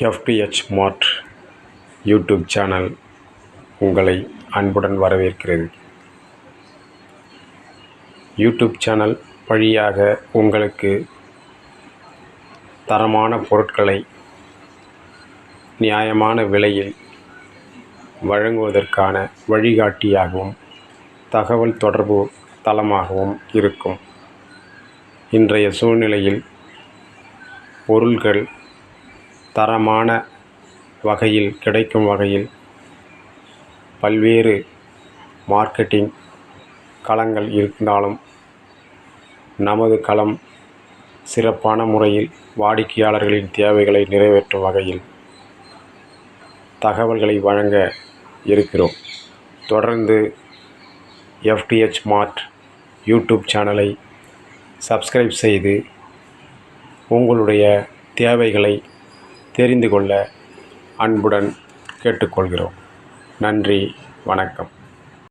FTH Mart YouTube channel உங்களை அன்புடன் வரவேற்கிறது. யூடியூப் சேனல் வழியாக உங்களுக்கு தரமான பொருட்களை நியாயமான விலையில் வழங்குவதற்கான வழிகாட்டியாகவும் தகவல் தொடர்பு தளமாகவும் இருக்கும். இன்றைய சூழ்நிலையில் பொருள்கள் தரமான வகையில் கிடைக்கும் வகையில் பல்வேறு மார்க்கெட்டிங் களங்கள் இருந்தாலும் நமது களம் சிறப்பான முறையில் வாடிக்கையாளர்களின் தேவைகளை நிறைவேற்றும் வகையில் தகவல்களை வழங்க இருக்கிறோம். தொடர்ந்து FTH Mart யூடியூப் சேனலை சப்ஸ்கிரைப் செய்து உங்களுடைய தேவைகளை தெரிந்து கொள்ள அன்புடன் கேட்டுக்கொள்கிறோம். நன்றி, வணக்கம்.